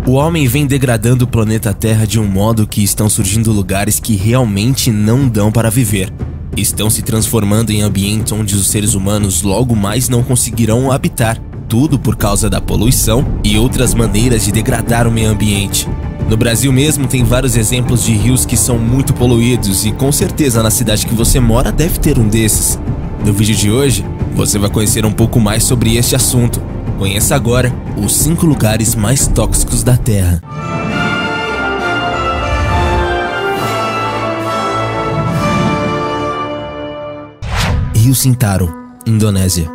O homem vem degradando o planeta Terra de um modo que estão surgindo lugares que realmente não dão para viver. Estão se transformando em ambientes onde os seres humanos logo mais não conseguirão habitar, tudo por causa da poluição e outras maneiras de degradar o meio ambiente. No Brasil mesmo tem vários exemplos de rios que são muito poluídos e com certeza na cidade que você mora deve ter um desses. No vídeo de hoje, você vai conhecer um pouco mais sobre este assunto. Conheça agora os 5 lugares mais tóxicos da Terra. Rio Sintaro, Indonésia.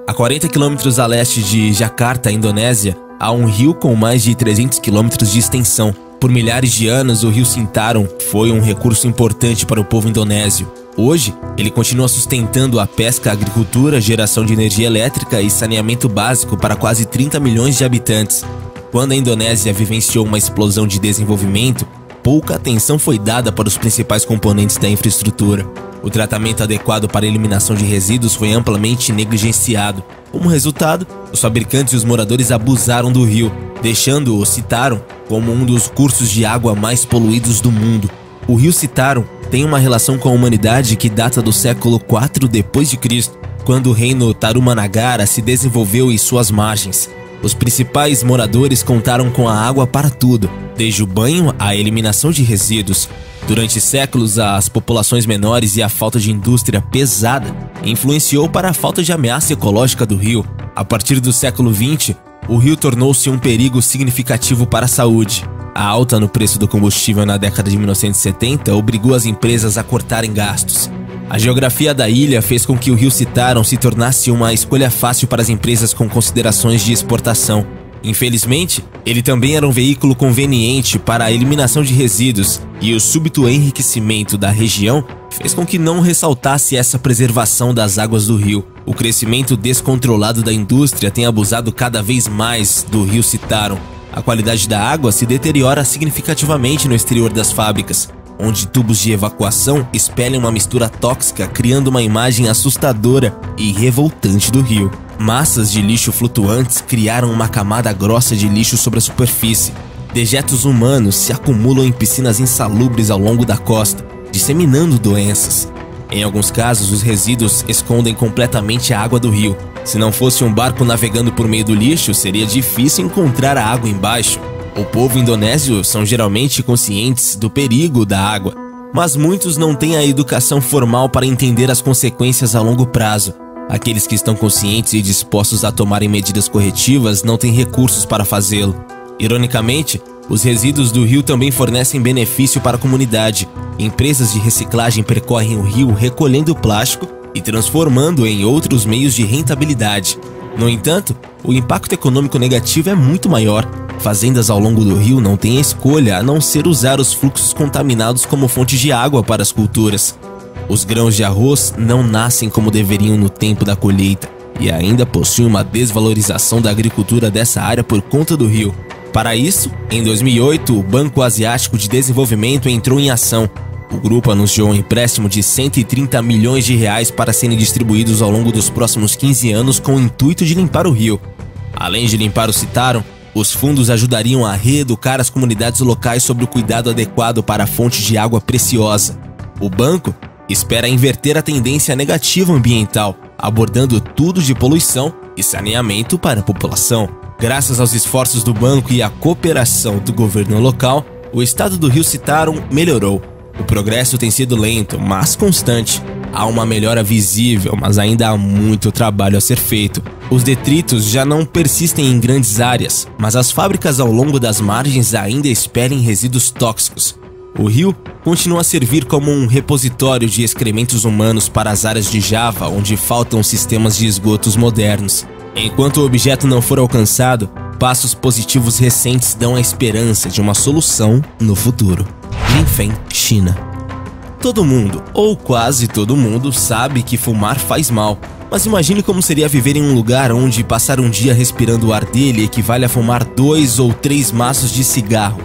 A 40 km a leste de Jakarta, Indonésia, há um rio com mais de 300 km de extensão. Por milhares de anos, o rio Sintaro foi um recurso importante para o povo indonésio. Hoje, ele continua sustentando a pesca, a agricultura, geração de energia elétrica e saneamento básico para quase 30 milhões de habitantes. Quando a Indonésia vivenciou uma explosão de desenvolvimento, pouca atenção foi dada para os principais componentes da infraestrutura. O tratamento adequado para a eliminação de resíduos foi amplamente negligenciado. Como resultado, os fabricantes e os moradores abusaram do rio, deixando-o Sintaro como um dos cursos de água mais poluídos do mundo. O rio Sintaro tem uma relação com a humanidade que data do século IV d.C., quando o reino Tarumanagara se desenvolveu em suas margens. Os principais moradores contaram com a água para tudo, desde o banho à eliminação de resíduos. Durante séculos, as populações menores e a falta de indústria pesada influenciou para a falta de ameaça ecológica do rio. A partir do século XX, o rio tornou-se um perigo significativo para a saúde. A alta no preço do combustível na década de 1970 obrigou as empresas a cortarem gastos. A geografia da ilha fez com que o rio Sintaro se tornasse uma escolha fácil para as empresas com considerações de exportação. Infelizmente, ele também era um veículo conveniente para a eliminação de resíduos, e o súbito enriquecimento da região fez com que não ressaltasse essa preservação das águas do rio. O crescimento descontrolado da indústria tem abusado cada vez mais do rio Sintaro. A qualidade da água se deteriora significativamente no exterior das fábricas, onde tubos de evacuação espelham uma mistura tóxica, criando uma imagem assustadora e revoltante do rio. Massas de lixo flutuantes criaram uma camada grossa de lixo sobre a superfície. Dejetos humanos se acumulam em piscinas insalubres ao longo da costa, disseminando doenças. Em alguns casos, os resíduos escondem completamente a água do rio. Se não fosse um barco navegando por meio do lixo, seria difícil encontrar a água embaixo. O povo indonésio são geralmente conscientes do perigo da água, mas muitos não têm a educação formal para entender as consequências a longo prazo. Aqueles que estão conscientes e dispostos a tomarem medidas corretivas não têm recursos para fazê-lo. Ironicamente, os resíduos do rio também fornecem benefício para a comunidade. Empresas de reciclagem percorrem o rio recolhendo o plástico e transformando-o em outros meios de rentabilidade. No entanto, o impacto econômico negativo é muito maior. Fazendas ao longo do rio não têm escolha a não ser usar os fluxos contaminados como fonte de água para as culturas. Os grãos de arroz não nascem como deveriam no tempo da colheita e ainda possuem uma desvalorização da agricultura dessa área por conta do rio. Para isso, em 2008, o Banco Asiático de Desenvolvimento entrou em ação. O grupo anunciou um empréstimo de 130 milhões de reais para serem distribuídos ao longo dos próximos 15 anos com o intuito de limpar o rio. Além de limpar o Sintaro, os fundos ajudariam a reeducar as comunidades locais sobre o cuidado adequado para a fonte de água preciosa. O banco espera inverter a tendência negativa ambiental, abordando tudo de poluição e saneamento para a população. Graças aos esforços do banco e à cooperação do governo local, o estado do rio Sintaro melhorou. O progresso tem sido lento, mas constante. Há uma melhora visível, mas ainda há muito trabalho a ser feito. Os detritos já não persistem em grandes áreas, mas as fábricas ao longo das margens ainda expelem resíduos tóxicos. O rio continua a servir como um repositório de excrementos humanos para as áreas de Java, onde faltam sistemas de esgotos modernos. Enquanto o objeto não for alcançado, passos positivos recentes dão a esperança de uma solução no futuro. Linfen, China. Todo mundo, ou quase todo mundo, sabe que fumar faz mal. Mas imagine como seria viver em um lugar onde passar um dia respirando o ar dele equivale a fumar 2 ou 3 maços de cigarro.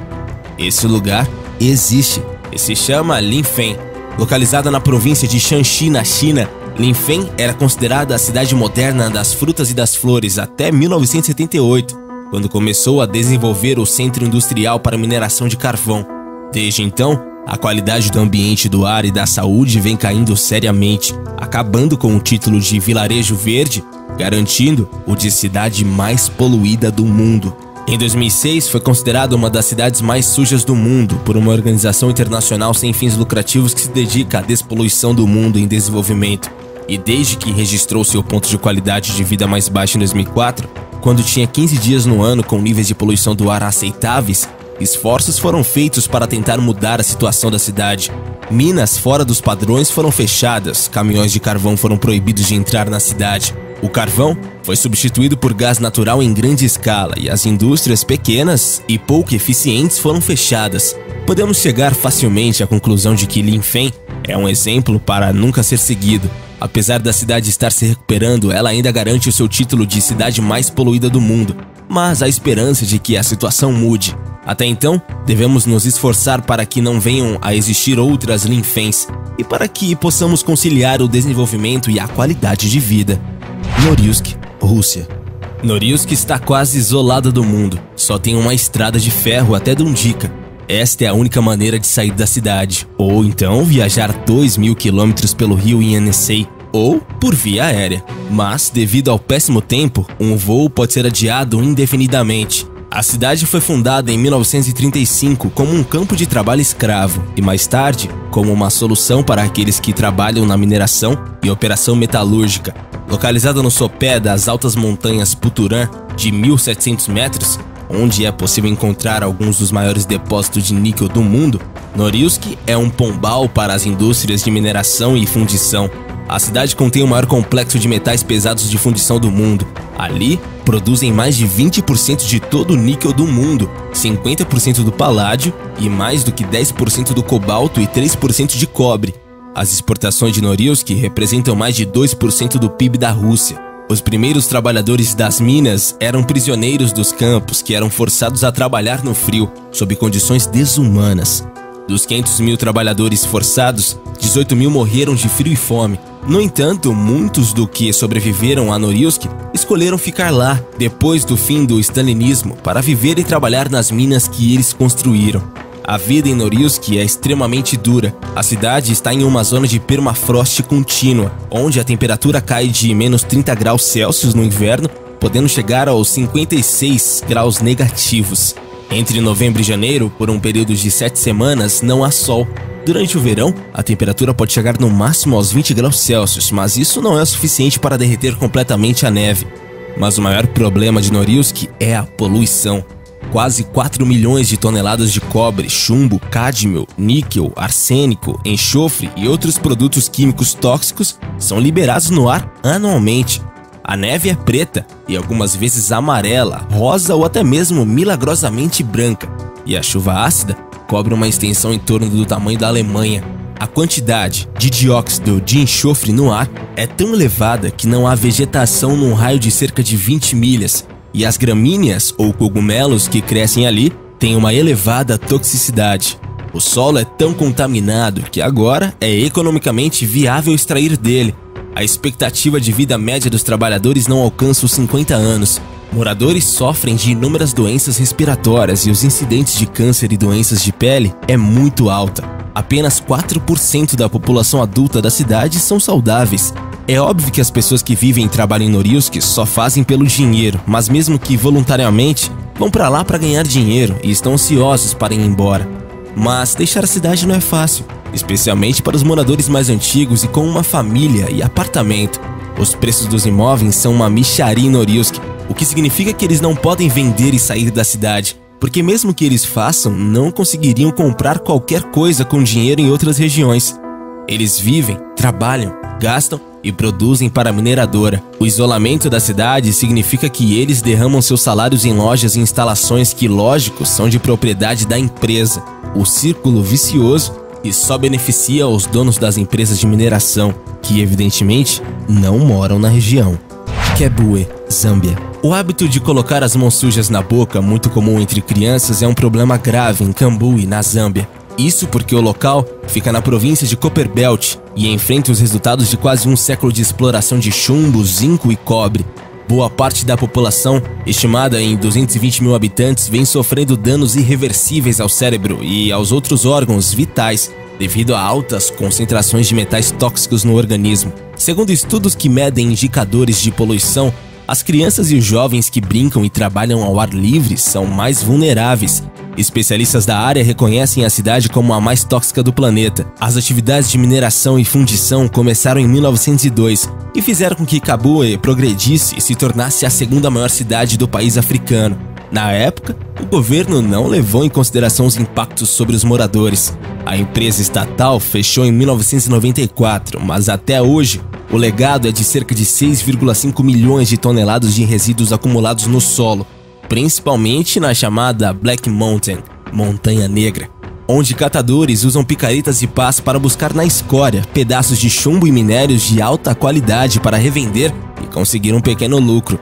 Esse lugar existe e se chama Linfen. Localizada na província de Shanxi, na China, Linfen era considerada a cidade moderna das frutas e das flores até 1978. quando começou a desenvolver o centro industrial para mineração de carvão. Desde então, a qualidade do ambiente do ar e da saúde vem caindo seriamente, acabando com o título de vilarejo verde, garantindo o de cidade mais poluída do mundo. Em 2006, foi considerada uma das cidades mais sujas do mundo por uma organização internacional sem fins lucrativos que se dedica à despoluição do mundo em desenvolvimento. E desde que registrou seu ponto de qualidade de vida mais baixo em 2004, quando tinha 15 dias no ano com níveis de poluição do ar aceitáveis, esforços foram feitos para tentar mudar a situação da cidade. Minas fora dos padrões foram fechadas, caminhões de carvão foram proibidos de entrar na cidade. O carvão foi substituído por gás natural em grande escala e as indústrias pequenas e pouco eficientes foram fechadas. Podemos chegar facilmente à conclusão de que Linfen é um exemplo para nunca ser seguido. Apesar da cidade estar se recuperando, ela ainda garante o seu título de cidade mais poluída do mundo. Mas há esperança de que a situação mude. Até então, devemos nos esforçar para que não venham a existir outras Linfens e para que possamos conciliar o desenvolvimento e a qualidade de vida. Norilsk, Rússia. Norilsk está quase isolada do mundo. Só tem uma estrada de ferro até Dundica. Esta é a única maneira de sair da cidade. Ou então viajar 2.000 quilômetros pelo rio Yenisei, ou por via aérea. Mas, devido ao péssimo tempo, um voo pode ser adiado indefinidamente. A cidade foi fundada em 1935 como um campo de trabalho escravo e mais tarde como uma solução para aqueles que trabalham na mineração e operação metalúrgica. Localizada no sopé das altas montanhas Puturan, de 1.700 metros, onde é possível encontrar alguns dos maiores depósitos de níquel do mundo, Norilsk é um pombal para as indústrias de mineração e fundição. A cidade contém o maior complexo de metais pesados de fundição do mundo. Ali, produzem mais de 20% de todo o níquel do mundo, 50% do paládio e mais do que 10% do cobalto e 3% de cobre. As exportações de Norilsk representam mais de 2% do PIB da Rússia. Os primeiros trabalhadores das minas eram prisioneiros dos campos que eram forçados a trabalhar no frio, sob condições desumanas. Dos 500.000 trabalhadores forçados, 18.000 morreram de frio e fome. No entanto, muitos do que sobreviveram a Norilsk escolheram ficar lá depois do fim do stalinismo para viver e trabalhar nas minas que eles construíram. A vida em Norilsk é extremamente dura. A cidade está em uma zona de permafrost contínua, onde a temperatura cai de menos 30 graus Celsius no inverno, podendo chegar aos 56 graus negativos. Entre novembro e janeiro, por um período de 7 semanas, não há sol. Durante o verão, a temperatura pode chegar no máximo aos 20 graus Celsius, mas isso não é o suficiente para derreter completamente a neve. Mas o maior problema de Norilsk é a poluição. Quase 4 milhões de toneladas de cobre, chumbo, cádmio, níquel, arsênico, enxofre e outros produtos químicos tóxicos são liberados no ar anualmente. A neve é preta e algumas vezes amarela, rosa ou até mesmo milagrosamente branca. E a chuva ácida cobre uma extensão em torno do tamanho da Alemanha. A quantidade de dióxido de enxofre no ar é tão elevada que não há vegetação num raio de cerca de 20 milhas. E as gramíneas ou cogumelos que crescem ali têm uma elevada toxicidade. O solo é tão contaminado que agora é economicamente viável extrair dele. A expectativa de vida média dos trabalhadores não alcança os 50 anos. Moradores sofrem de inúmeras doenças respiratórias e os incidentes de câncer e doenças de pele é muito alta. Apenas 4% da população adulta da cidade são saudáveis. É óbvio que as pessoas que vivem e trabalham em Norilsk só fazem pelo dinheiro, mas mesmo que voluntariamente, vão para lá para ganhar dinheiro e estão ansiosos para ir embora. Mas deixar a cidade não é fácil, especialmente para os moradores mais antigos e com uma família e apartamento. Os preços dos imóveis são uma mixaria em Norilsk, o que significa que eles não podem vender e sair da cidade, porque mesmo que eles façam, não conseguiriam comprar qualquer coisa com dinheiro em outras regiões. Eles vivem, trabalham, gastam e produzem para a mineradora. O isolamento da cidade significa que eles derramam seus salários em lojas e instalações que, lógico, são de propriedade da empresa. O círculo vicioso e só beneficia os donos das empresas de mineração, que evidentemente não moram na região. Kebue, Zâmbia. O hábito de colocar as mãos sujas na boca, muito comum entre crianças, é um problema grave em Kambui, na Zâmbia. Isso porque o local fica na província de Copperbelt e enfrenta os resultados de quase um século de exploração de chumbo, zinco e cobre. Boa parte da população, estimada em 220 mil habitantes, vem sofrendo danos irreversíveis ao cérebro e aos outros órgãos vitais devido a altas concentrações de metais tóxicos no organismo. Segundo estudos que medem indicadores de poluição, as crianças e os jovens que brincam e trabalham ao ar livre são mais vulneráveis. Especialistas da área reconhecem a cidade como a mais tóxica do planeta. As atividades de mineração e fundição começaram em 1902 e fizeram com que Kabwe progredisse e se tornasse a segunda maior cidade do país africano. Na época, o governo não levou em consideração os impactos sobre os moradores. A empresa estatal fechou em 1994, mas até hoje, o legado é de cerca de 6,5 milhões de toneladas de resíduos acumulados no solo, principalmente na chamada Black Mountain, Montanha Negra, onde catadores usam picaretas de pás para buscar na escória pedaços de chumbo e minérios de alta qualidade para revender e conseguir um pequeno lucro.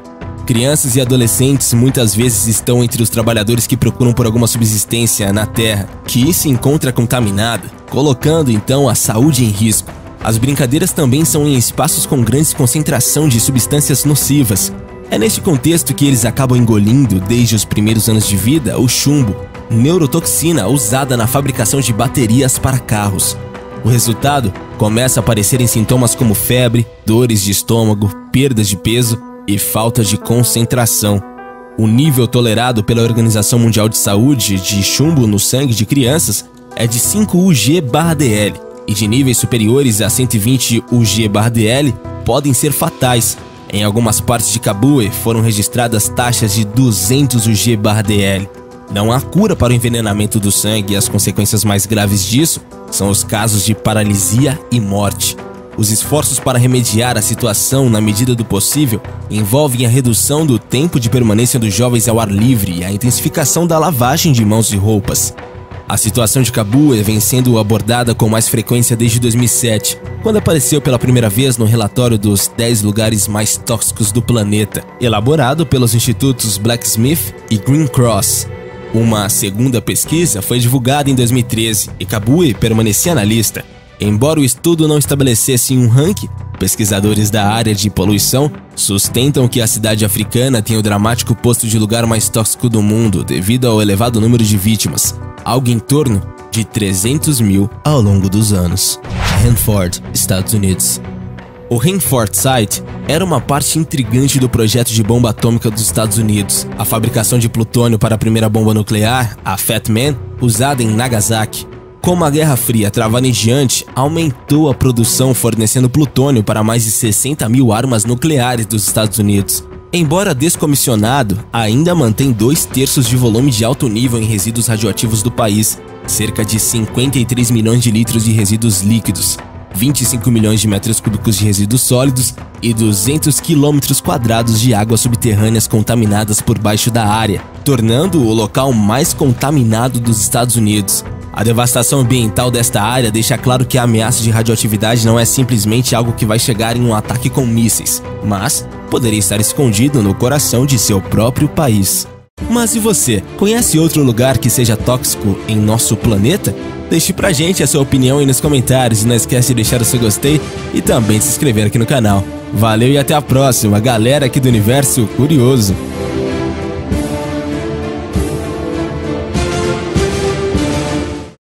Crianças e adolescentes muitas vezes estão entre os trabalhadores que procuram por alguma subsistência na terra, que se encontra contaminada, colocando então a saúde em risco. As brincadeiras também são em espaços com grande concentração de substâncias nocivas. É neste contexto que eles acabam engolindo, desde os primeiros anos de vida, o chumbo, neurotoxina usada na fabricação de baterias para carros. O resultado começa a aparecer em sintomas como febre, dores de estômago, perdas de peso e falta de concentração. O nível tolerado pela Organização Mundial de Saúde de chumbo no sangue de crianças é de 5 UG/dl, e de níveis superiores a 120 UG/dl podem ser fatais. Em algumas partes de Kabwe foram registradas taxas de 200 UG/dl. Não há cura para o envenenamento do sangue e as consequências mais graves disso são os casos de paralisia e morte. Os esforços para remediar a situação na medida do possível envolvem a redução do tempo de permanência dos jovens ao ar livre e a intensificação da lavagem de mãos e roupas. A situação de Kabwe vem sendo abordada com mais frequência desde 2007, quando apareceu pela primeira vez no relatório dos 10 lugares mais tóxicos do planeta, elaborado pelos institutos Blacksmith e Green Cross. Uma segunda pesquisa foi divulgada em 2013 e Kabwe permanecia na lista. Embora o estudo não estabelecesse um ranking, pesquisadores da área de poluição sustentam que a cidade africana tem o dramático posto de lugar mais tóxico do mundo devido ao elevado número de vítimas, algo em torno de 300 mil ao longo dos anos. Hanford, Estados Unidos. O Hanford Site era uma parte intrigante do projeto de bomba atômica dos Estados Unidos, a fabricação de plutônio para a primeira bomba nuclear, a Fat Man, usada em Nagasaki. Como a Guerra Fria travava em diante, aumentou a produção fornecendo plutônio para mais de 60 mil armas nucleares dos Estados Unidos. Embora descomissionado, ainda mantém 2/3 de volume de alto nível em resíduos radioativos do país, cerca de 53 milhões de litros de resíduos líquidos, 25 milhões de metros cúbicos de resíduos sólidos e 200 quilômetros quadrados de águas subterrâneas contaminadas por baixo da área, tornando o local mais contaminado dos Estados Unidos. A devastação ambiental desta área deixa claro que a ameaça de radioatividade não é simplesmente algo que vai chegar em um ataque com mísseis, mas poderia estar escondido no coração de seu próprio país. Mas e você? Conhece outro lugar que seja tóxico em nosso planeta? Deixe pra gente a sua opinião aí nos comentários e não esquece de deixar o seu gostei e também de se inscrever aqui no canal. Valeu e até a próxima, galera aqui do Universo Curioso!